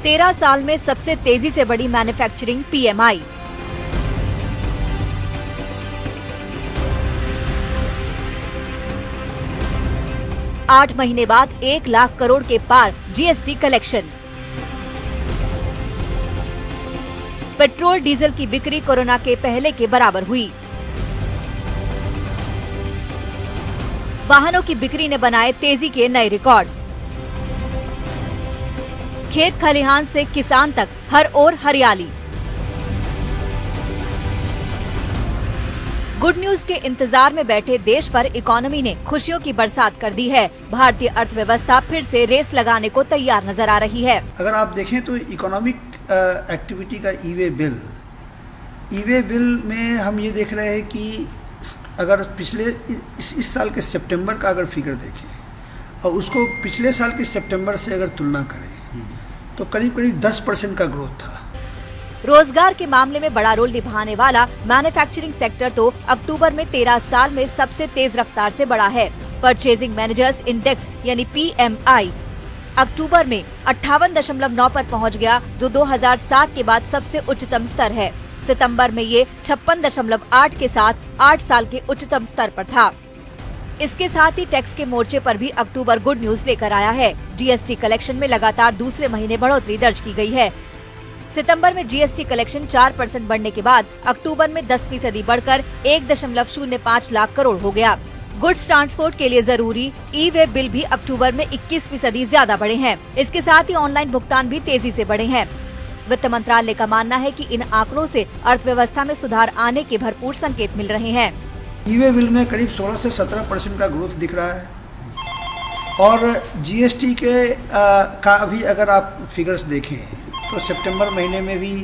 13 साल में सबसे तेजी से बढ़ी मैन्युफैक्चरिंग PMI। आठ महीने बाद 1 लाख करोड़ के पार GST कलेक्शन। पेट्रोल डीजल की बिक्री कोरोना के पहले के बराबर हुई। वाहनों की बिक्री ने बनाए तेजी के नए रिकॉर्ड। खेत खलिहान से किसान तक हर ओर हरियाली। गुड न्यूज के इंतजार में बैठे देश पर इकोनॉमी ने खुशियों की बरसात कर दी है। भारतीय अर्थव्यवस्था फिर से रेस लगाने को तैयार नजर आ रही है। अगर आप देखें तो इकोनॉमिक एक्टिविटी का ई वे बिल में हम ये देख रहे हैं कि अगर पिछले इस साल के सितंबर का अगर फिगर देखें और उसको पिछले साल के सितंबर से अगर तुलना करें तो करीब करीब 10% का ग्रोथ था। रोजगार के मामले में बड़ा रोल निभाने वाला मैन्युफैक्चरिंग सेक्टर तो अक्टूबर में 13 साल में सबसे तेज रफ्तार से बढ़ा है। परचेजिंग मैनेजर्स इंडेक्स यानी PMI अक्टूबर में 58.9 पर पहुंच गया, जो 2007 के बाद सबसे उच्चतम स्तर है। सितंबर में ये 56.8 के साथ 8 साल के उच्चतम स्तर पर था। इसके साथ ही टैक्स के मोर्चे पर भी अक्टूबर गुड न्यूज लेकर आया है। GST कलेक्शन में लगातार दूसरे महीने बढ़ोतरी दर्ज की गई है। सितंबर में GST कलेक्शन 4% बढ़ने के बाद अक्टूबर में 10% बढ़कर 1.05 लाख करोड़ हो गया। गुड्स ट्रांसपोर्ट के लिए जरूरी ई-वे बिल भी अक्टूबर में 21% ज्यादा बढ़े हैं। इसके साथ ही ऑनलाइन भुगतान भी तेजी से बढ़े हैं। वित्त मंत्रालय का मानना है कि इन आंकड़ों से अर्थव्यवस्था में सुधार आने के भरपूर संकेत मिल रहे हैं। ई-वे बिल में करीब 16 से 17% का ग्रोथ दिख रहा है और GST का भी अगर आप फिगर्स देखें तो सितंबर महीने में भी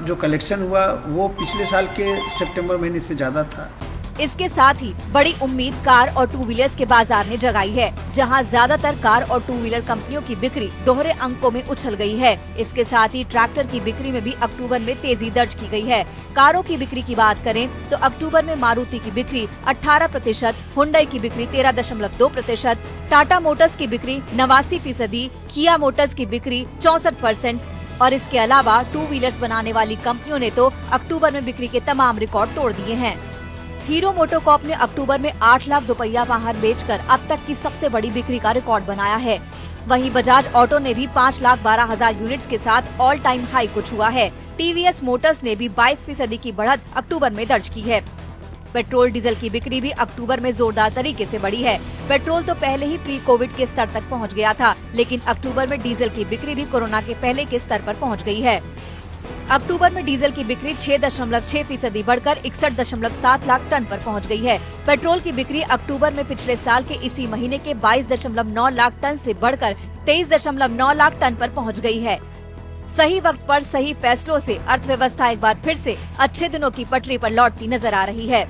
जो कलेक्शन हुआ वो पिछले साल के सितंबर महीने से ज्यादा था। इसके साथ ही बड़ी उम्मीद कार और टू व्हीलर्स के बाजार ने जगाई है, जहां ज्यादातर कार और टू व्हीलर कंपनियों की बिक्री दोहरे अंकों में उछल गई है। इसके साथ ही ट्रैक्टर की बिक्री में भी अक्टूबर में तेजी दर्ज की गई है। कारों की बिक्री की बात करें तो अक्टूबर में मारुति की बिक्री 18%, हुंडई की बिक्री 13.2%, टाटा मोटर्स की बिक्री 89%, किया मोटर्स की बिक्री 64% और इसके अलावा टू व्हीलर्स बनाने वाली कंपनियों ने तो अक्टूबर में बिक्री के तमाम रिकॉर्ड तोड़ दिए हैं। हीरो मोटोकॉर्प ने अक्टूबर में 8 लाख दोपहिया वाहन बेचकर अब तक की सबसे बड़ी बिक्री का रिकॉर्ड बनाया है। वहीं बजाज ऑटो ने भी 5,12,000 यूनिट्स के साथ ऑल टाइम हाई को छुआ है। TVS मोटर्स ने भी 22% की बढ़त अक्टूबर में दर्ज की है। पेट्रोल डीजल की बिक्री भी अक्टूबर में जोरदार तरीके से बढ़ी है। पेट्रोल तो पहले ही प्री कोविड के स्तर तक पहुंच गया था, लेकिन अक्टूबर में डीजल की बिक्री भी कोरोना के पहले के स्तर पर पहुंच गई है। अक्टूबर में डीजल की बिक्री 6.6% बढ़कर 61.7 लाख टन पर पहुंच गई है। पेट्रोल की बिक्री अक्टूबर में पिछले साल के इसी महीने के 22.9 लाख टन से बढ़कर 23.9 लाख टन पर पहुंच गई है। सही वक्त पर सही फैसलों से अर्थव्यवस्था एक बार फिर से अच्छे दिनों की पटरी पर लौटती नजर आ रही है।